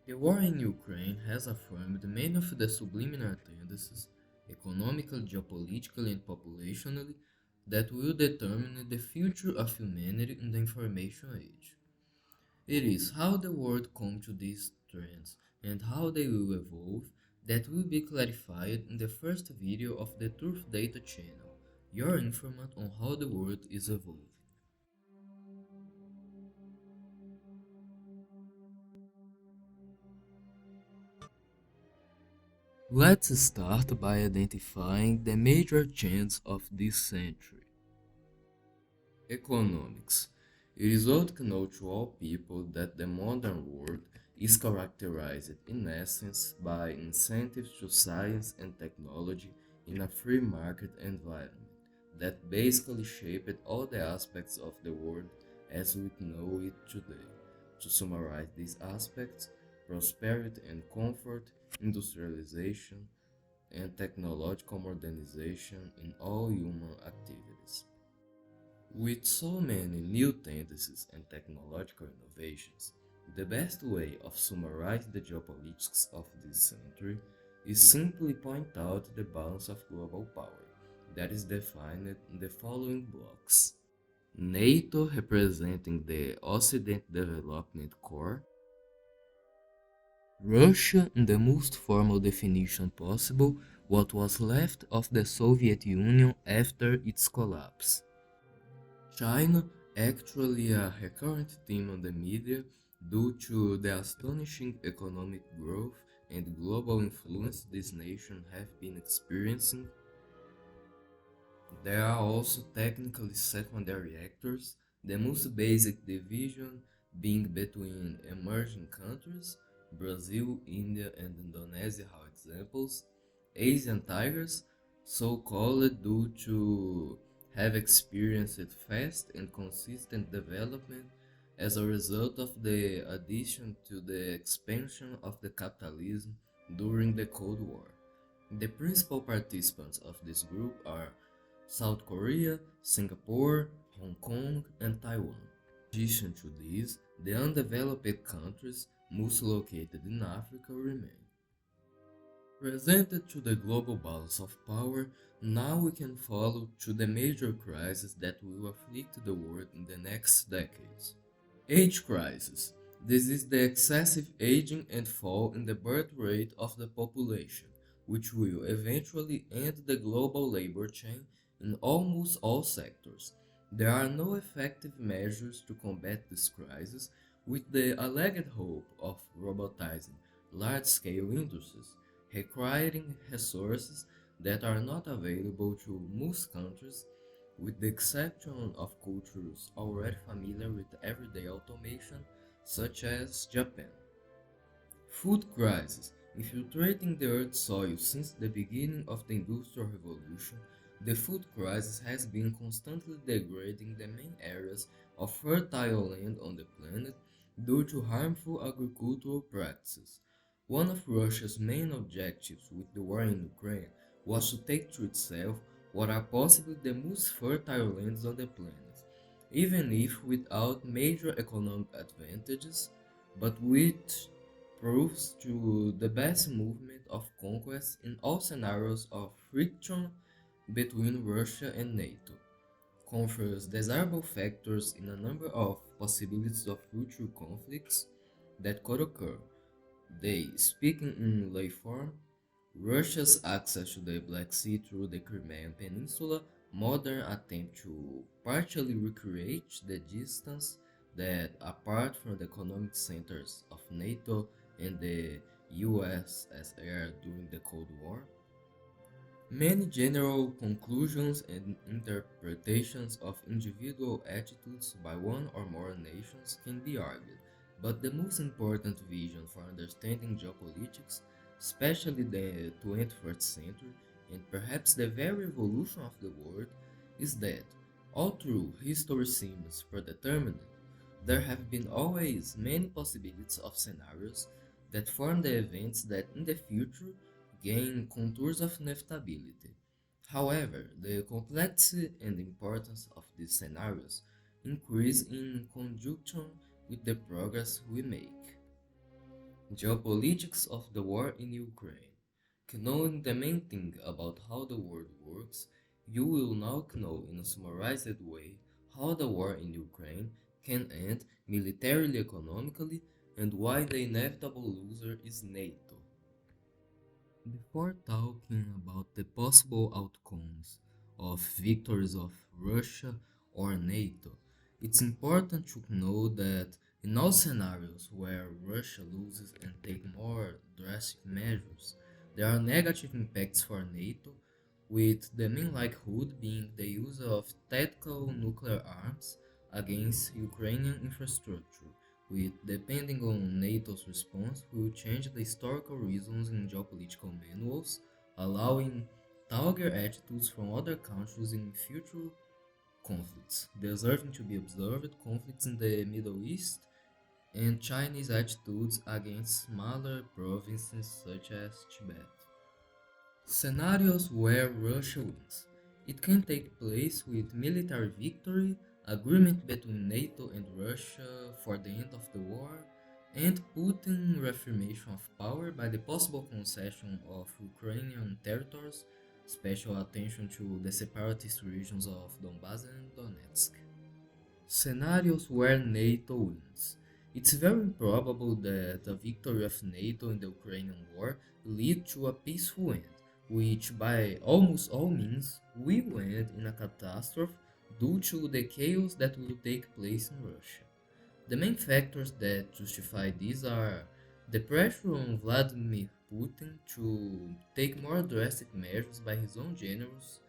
The war in Ukraine has affirmed many of the subliminal tendencies, economically, geopolitically, and populationally, that will determine the future of humanity in the information age. It is how the world comes to these trends and how they will evolve that will be clarified in the first video of the Truth Data channel, your informant on how the world is evolving. Let's start by identifying the major trends of this century. Economics. It is old known to all people that the modern world is characterized in essence by incentives to science and technology in a free market environment that basically shaped all the aspects of the world as we know it today. To summarize these aspects, prosperity and comfort, industrialization, and technological modernization in all human activities. With so many new tendencies and technological innovations, the best way of summarize the geopolitics of this century is simply point out the balance of global power that is defined in the following blocks. NATO representing the Occident Development Core, Russia in the most formal definition possible, what was left of the Soviet Union after its collapse. China, actually a recurrent theme on the media due to the astonishing economic growth and global influence this nation have been experiencing. There are also technically secondary actors, the most basic division being between emerging countries, Brazil, India, and Indonesia are examples, Asian tigers, so called due to have experienced fast and consistent development as a result of the addition to the expansion of the capitalism during the Cold War. The principal participants of this group are South Korea, Singapore, Hong Kong, and Taiwan. In addition to these, the undeveloped countries, most located in Africa, remain. Presented to the global balance of power, now we can follow to the major crises that will afflict the world in the next decades. Age crisis. This is the excessive aging and fall in the birth rate of the population, which will eventually end the global labor chain in almost all sectors. There are no effective measures to combat this crisis, with the alleged hope of robotizing large scale industries requiring resources that are not available to most countries, with the exception of cultures already familiar with everyday automation, such as Japan. Food crisis. Infiltrating the earth's soil since the beginning of the Industrial Revolution, the food crisis has been constantly degrading the main areas of fertile land on the planet due to harmful agricultural practices. One of Russia's main objectives with the war in Ukraine was to take to itself what are possibly the most fertile lands on the planet, even if without major economic advantages, but with proves to the best movement of conquest in all scenarios of friction between Russia and NATO, confers desirable factors in a number of possibilities of future conflicts that could occur. They, speaking in lay form, Russia's access to the Black Sea through the Crimean Peninsula, modern attempt to partially recreate the distance that apart from the economic centers of NATO and the USSR during the Cold War. Many general conclusions and interpretations of individual attitudes by one or more nations can be argued, but the most important vision for understanding geopolitics, especially the 21st century and perhaps the very evolution of the world, is that, although history seems predetermined, there have been always many possibilities of scenarios that form the events that in the future gain contours of inevitability. However, the complexity and importance of these scenarios increase in conjunction with the progress we make. Geopolitics of the war in Ukraine. Knowing the main thing about how the world works, you will now know in a summarized way how the war in Ukraine can end militarily, economically, and why the inevitable loser is NATO. Before talking about the possible outcomes of victories of Russia or NATO, it's important to know that in all scenarios where Russia loses and take more drastic measures, there are negative impacts for NATO, with the main likelihood being the use of tactical nuclear arms against Ukrainian infrastructure, with depending on NATO's response will change the historical reasons in geopolitical manuals, allowing target attitudes from other countries in future conflicts, deserving to be observed conflicts in the Middle East, and Chinese attitudes against smaller provinces such as Tibet. Scenarios where Russia wins. It can take place with military victory, agreement between NATO and Russia for the end of the war, and Putin reaffirmation of power by the possible concession of Ukrainian territories, special attention to the separatist regions of Donbass and Donetsk. Scenarios where NATO wins. It's very probable that a victory of NATO in the Ukrainian war lead to a peaceful end, which by almost all means will end in a catastrophe due to the chaos that will take place in Russia. The main factors that justify this are the pressure on Vladimir Putin to take more drastic measures by his own generals,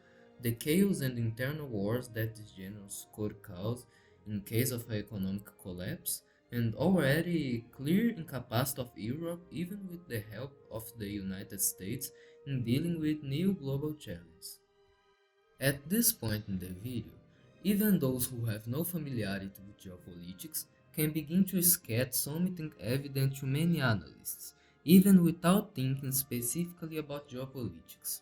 the chaos and internal wars that these generals could cause in case of an economic collapse, and already clear incapacity of Europe, even with the help of the United States, in dealing with new global challenges. At this point in the video, even those who have no familiarity with geopolitics can begin to sketch something evident to many analysts, even without thinking specifically about geopolitics,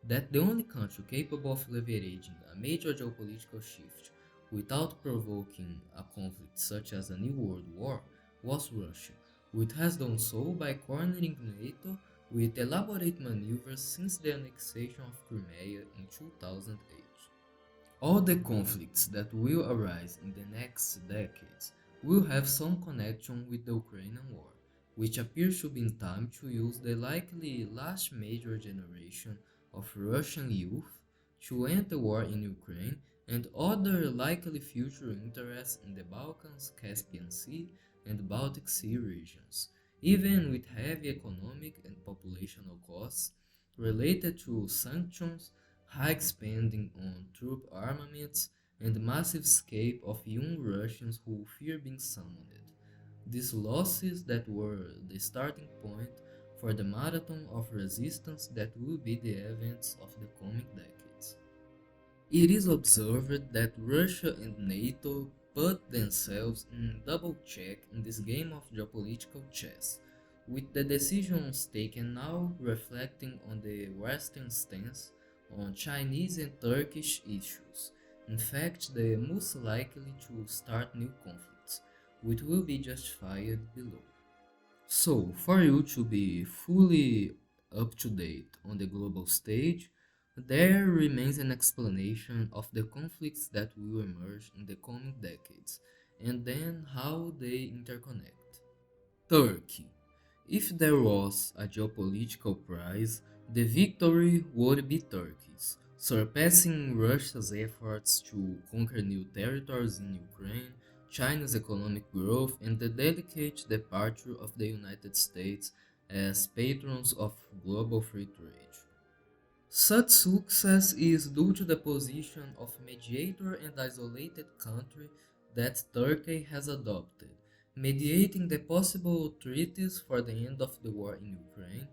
that the only country capable of leveraging a major geopolitical shift without provoking a conflict such as a new world war was Russia, which has done so by cornering NATO with elaborate maneuvers since the annexation of Crimea in 2008. All the conflicts that will arise in the next decades will have some connection with the Ukrainian war, which appears to be in time to use the likely last major generation of Russian youth to end the war in Ukraine and other likely future interests in the Balkans, Caspian Sea, and Baltic Sea regions, even with heavy economic and populational costs related to sanctions, high spending on troop armaments, and massive escape of young Russians who fear being summoned. These losses that were the starting point for the marathon of resistance that will be the events of the coming decades. It is observed that Russia and NATO put themselves in double check in this game of geopolitical chess, with the decisions taken now reflecting on the Western stance on Chinese and Turkish issues. In fact, the most likely to start new conflicts, which will be justified below. So, for you to be fully up to date on the global stage, there remains an explanation of the conflicts that will emerge in the coming decades, and then how they interconnect. Turkey. If there was a geopolitical prize, the victory would be Turkey's, surpassing Russia's efforts to conquer new territories in Ukraine, China's economic growth, and the delicate departure of the United States as patrons of global free trade. Such success is due to the position of mediator and isolated country that Turkey has adopted, mediating the possible treaties for the end of the war in Ukraine,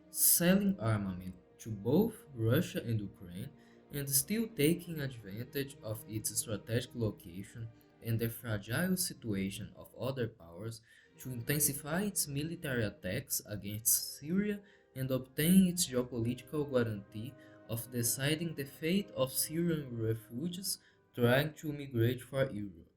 selling armament to both Russia and Ukraine, and still taking advantage of its strategic location and the fragile situation of other powers to intensify its military attacks against Syria and obtain its geopolitical guarantee of deciding the fate of Syrian refugees trying to migrate for Europe.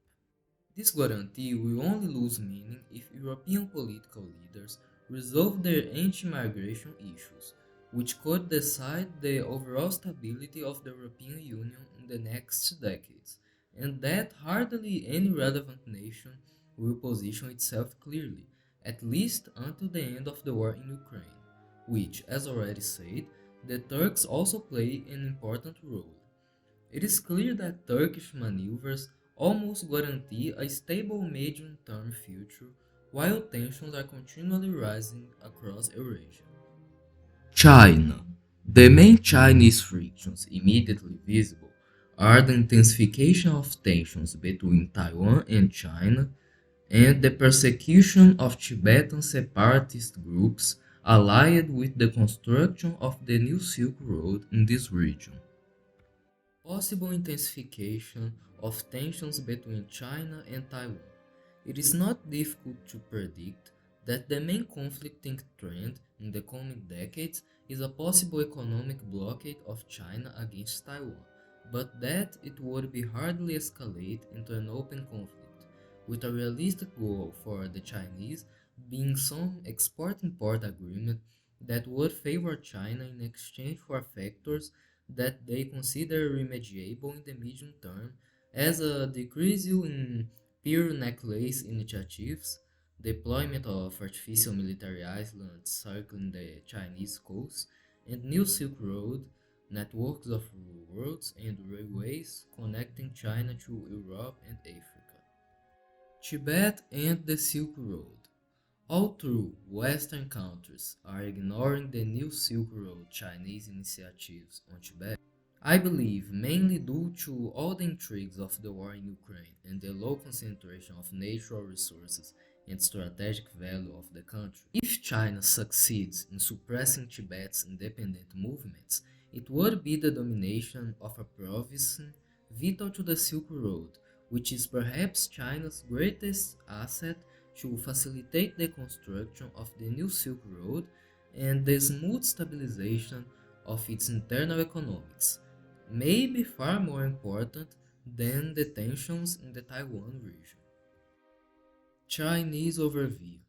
This guarantee will only lose meaning if European political leaders resolve their anti-migration issues, which could decide the overall stability of the European Union in the next decades, and that hardly any relevant nation will position itself clearly, at least until the end of the war in Ukraine, which, as already said, the Turks also play an important role. It is clear that Turkish maneuvers almost guarantee a stable medium-term future while tensions are continually rising across Eurasia. China. The main Chinese frictions immediately visible are the intensification of tensions between Taiwan and China and the persecution of Tibetan separatist groups allied with the construction of the new Silk Road in this region. Possible intensification of tensions between China and Taiwan. It is not difficult to predict that the main conflicting trend in the coming decades is a possible economic blockade of China against Taiwan, but that it would be hardly escalate into an open conflict, with a realistic goal for the Chinese being some export-import agreement that would favor China in exchange for factors that they consider remediable in the medium term, as a decrease in pearl necklace initiatives, deployment of artificial military islands circling the Chinese coast, and new Silk Road, networks of roads and railways connecting China to Europe and Africa. Tibet and the Silk Road. Although Western countries are ignoring the new Silk Road Chinese initiatives on Tibet, I believe mainly due to all the intrigues of the war in Ukraine and the low concentration of natural resources and strategic value of the country. If China succeeds in suppressing Tibet's independent movements, it would be the domination of a province vital to the Silk Road, which is perhaps China's greatest asset to facilitate the construction of the new Silk Road and the smooth stabilization of its internal economics, may be far more important than the tensions in the Taiwan region. Chinese overview.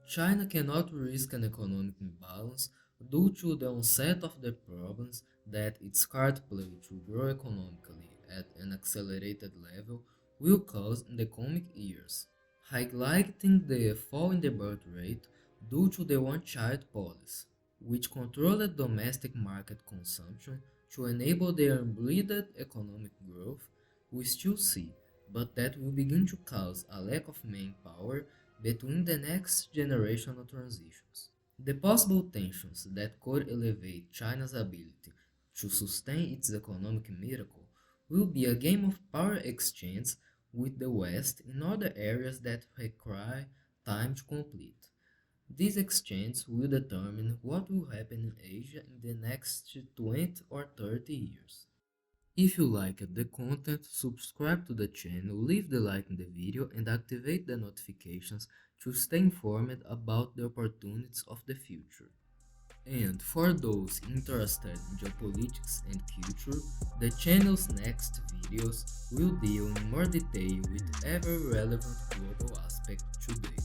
China cannot risk an economic imbalance due to the onset of the problems that its card play to grow economically at an accelerated level will cause in the coming years, highlighting the fall in the birth rate due to the one-child policy, which controlled domestic market consumption to enable the unbridled economic growth we still see, but that will begin to cause a lack of manpower between the next generational transitions. The possible tensions that could elevate China's ability to sustain its economic miracle will be a game of power exchange with the West in other areas that require time to complete. These exchanges will determine what will happen in Asia in the next 20 or 30 years. If you liked the content, subscribe to the channel, leave the like in the video and activate the notifications to stay informed about the opportunities of the future. And for those interested in geopolitics and culture, the channel's next videos will deal in more detail with every relevant global aspect today.